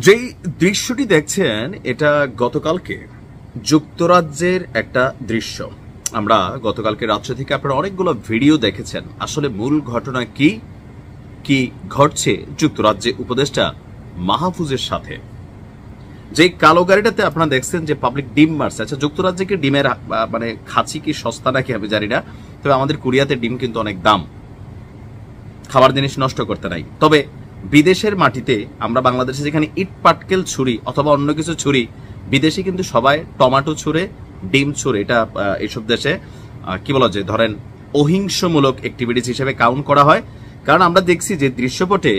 যেই দৃশ্যটি দেখছেন এটা গতকালকে যুক্তরাজ্যের একটা দৃশ্য। আমরা গতকালকে রাত্রে থেকে আপনারা অনেকগুলো ভিডিও দেখেছেন। আসলে মূল ঘটনা কি কি ঘটছে যুক্তরাজ্যে উপদেষ্টা মাহফুজের সাথে। যে কালো গাড়িটাতে আপনারা দেখছেন যে পাবলিক ডিম মারছে। আচ্ছা, যুক্তরাজ্যে কি ডিমের মানে খাঁচি কি সস্তা নাকি আমি জানি না, তবে আমাদের কোরিয়াতে ডিম কিন্তু অনেক দাম, খাবার জিনিস নষ্ট করতে নাই। তবে বিদেশের মাটিতে আমরা বাংলাদেশে যেখানে ইট পাটকেল ছুরি অথবা অন্য কিছু ছুরি, বিদেশে কিন্তু সবাই টমেটো ছুঁড়ে ডিম ছুঁড়ে। এটা এইসব দেশে কি বলা যায়, ধরেন অহিংসমূলক অ্যাক্টিভিটিস হিসেবে কাউন্ট করা হয়। কারণ আমরা দেখছি যে দৃশ্যপটে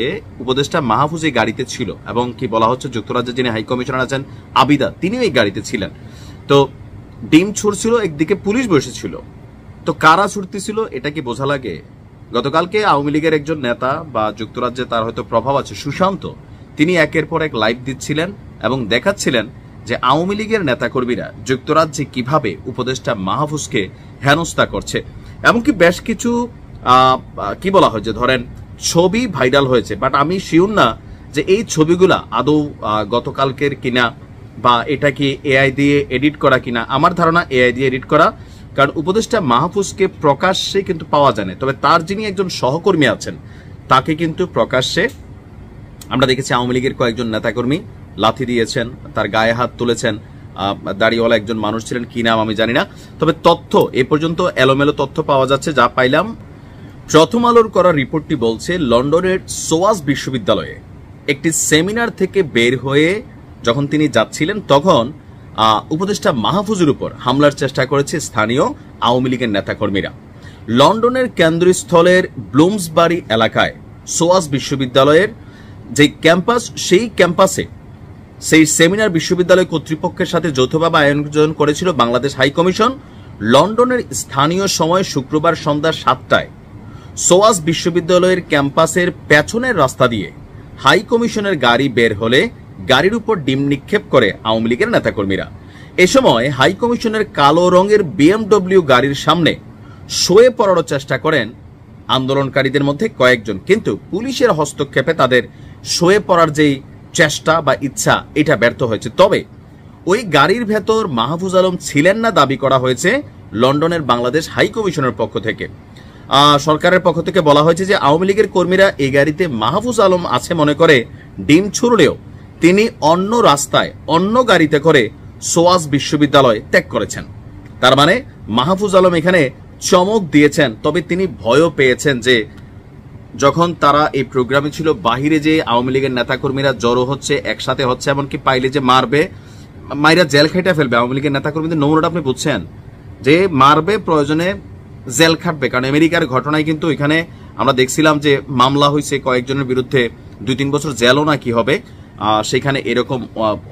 উপদেষ্টা মাহফুজ এই গাড়িতে ছিল এবং কি বলা হচ্ছে যুক্তরাজ্যের যিনি হাই কমিশনার আছেন আবিদা, তিনিও এই গাড়িতে ছিলেন। তো ডিম ছুড়ছিল, একদিকে পুলিশ বসেছিল। তো কারা ছুটতেছিল এটা কি বোঝা লাগে? গতকালকে আওয়ামী লীগের একজন নেতা বা যুক্তরাজ্যে তার হয়তো প্রভাব আছে, সুশান্ত, তিনি একের পর এক লাইভ দিচ্ছিলেন এবং দেখাচ্ছিলেন যে আওয়ামী লীগের নেতাকর্মীরা যুক্তরাজ্যে কিভাবে উপদেষ্টা মাহফুজকে হেনস্থা করছে। এমনকি বেশ কিছু কি বলা হয় যে ধরেন ছবি ভাইরাল হয়েছে, বাট আমি শিওর না যে এই ছবিগুলা আদৌ গতকালকের কিনা বা এটা কি এআই দিয়ে এডিট করা কিনা। আমার ধারণা এআই দিয়ে এডিট করা, কারণ উপদেষ্টা মাহফুজকে প্রকাশ্যে কিন্তু পাওয়া যায় না। তবে তার যিনি একজন সহকর্মী আছেন তাকে কিন্তু প্রকাশ্যে আমরা দেখেছি। আওয়ামী লীগের কয়েকজন নেতাকর্মী লাথি দিয়েছেন, তার গায়ে হাত তুলেছেন। দাড়িওয়ালা একজন মানুষ ছিলেন, কি নাম আমি জানি না। তবে তথ্য এ পর্যন্ত এলোমেলো তথ্য পাওয়া যাচ্ছে। যা পাইলাম, প্রথম আলোর করা রিপোর্টটি বলছে লন্ডনের সোয়াস বিশ্ববিদ্যালয়ে একটি সেমিনার থেকে বের হয়ে যখন তিনি যাচ্ছিলেন তখন উপদেষ্টা মাহফুজের উপর হামলার চেষ্টা করেছে স্থানীয় আওয়ামী লীগের নেতাকর্মীরা। লন্ডনের কেন্দ্রস্থলের ব্লুমসবারি এলাকায় সোয়াস বিশ্ববিদ্যালয়ের যে ক্যাম্পাস, সেই ক্যাম্পাসে সেই সেমিনার বিশ্ববিদ্যালয় কর্তৃপক্ষের সাথে যৌথভাবে আয়োজন করেছিল বাংলাদেশ হাই কমিশন। লন্ডনের স্থানীয় সময় শুক্রবার সন্ধ্যা 7টায় সোয়াস বিশ্ববিদ্যালয়ের ক্যাম্পাসের পেছনের রাস্তা দিয়ে হাই কমিশনের গাড়ি বের হলে গাড়ির উপর ডিম নিক্ষেপ করে আওয়ামী লীগের নেতাকর্মীরা। এ সময় হাই কমিশনের কালো রঙের বিএমডব্লিউ গাড়ির সামনে শুয়ে পড়ার চেষ্টা করেন আন্দোলনকারীদের মধ্যে কয়েকজন, কিন্তু পুলিশের হস্তক্ষেপে তাদের শুয়ে পড়ার যেই চেষ্টা বা ইচ্ছা এটা ব্যর্থ হয়েছে। তবে ওই গাড়ির ভেতর মাহফুজ আলম ছিলেন না দাবি করা হয়েছে লন্ডনের বাংলাদেশ হাই কমিশনের পক্ষ থেকে। সরকারের পক্ষ থেকে বলা হয়েছে যে আওয়ামী লীগের কর্মীরা এই গাড়িতে মাহফুজ আলম আছে মনে করে ডিম ছুড়লেও তিনি অন্য রাস্তায় অন্য গাড়িতে করে সোয়াস বিশ্ববিদ্যালয় ত্যাগ করেছেন। তার মানে মাহফুজ আলম এখানে চমক দিয়েছেন। তবে তিনি ভয়ও পেয়েছেন যে যখন তারা এই প্রোগ্রামে ছিল, বাহিরে যে আওয়ামী লীগের নেতাকর্মীরা জড়ো হচ্ছে, একসাথে হচ্ছে, এমনকি পাইলে যে মারবে, মাইরা জেল খাইটা ফেলবে। আওয়ামী লীগের নেতাকর্মীদের নমুনাটা আপনি বুঝছেন, যে মারবে, প্রয়োজনে জেল খাটবে। কারণ আমেরিকার ঘটনায় কিন্তু এখানে আমরা দেখছিলাম যে মামলা হয়েছে কয়েকজনের বিরুদ্ধে, 2-3 বছর জেলও না কি হবে সেখানে এরকম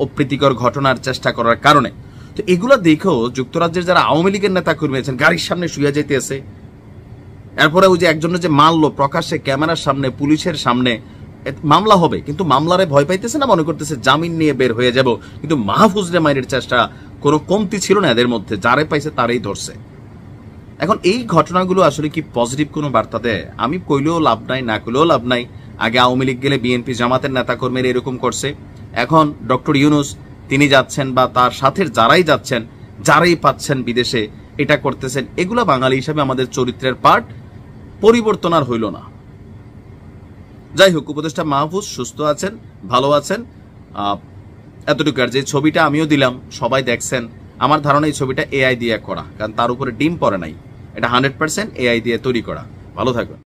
অপ্রীতিকর ঘটনার চেষ্টা করার কারণে। তো এগুলো দেখেও যুক্তরাজ্যের যারা আওয়ামী লীগের নেতাকর্মী আছেন গাড়ির সামনে শুয়ে যেতেছে। এরপরে ওই যে একজনের যে মারলো প্রকাশ্যে ক্যামেরার সামনে, পুলিশের সামনে, মামলা হবে, কিন্তু মামলারে ভয় পাইতেছে না, মনে করতেছে জামিন নিয়ে বের হয়ে যাব। কিন্তু মাহফুজরে মাইরের চেষ্টা কোনো কমতি ছিল না এদের মধ্যে, যারে পাইছে তারাই ধরছে। এখন এই ঘটনাগুলো আসলে কি পজিটিভ কোনো বার্তা দেয়? আমি কইলেও লাভ নাই, না কইলেও লাভ নাই। আগে আওয়ামী লীগ গেলে বিএনপি জামাতের নেতাকর্মীরা এরকম করছে, এখন ডক্টর ইউনূস তিনি যাচ্ছেন বা তার সাথে যারাই যাচ্ছেন, যারাই পাচ্ছেন বিদেশে এটা করতেছেন। এগুলো বাঙালি হিসাবে আমাদের চরিত্রের পার্ট, পরিবর্তন আর হইল না। যাই হোক, উপদেষ্টা মাহফুজ সুস্থ আছেন, ভালো আছেন, এতটুকু। আর যে ছবিটা আমিও দিলাম সবাই দেখছেন, আমার ধারণা এই ছবিটা এআই দিয়ে করা, কারণ তার উপরে ডিম পড়ে নাই, এটা 100% এআই দিয়ে তৈরি করা। ভালো থাকবেন।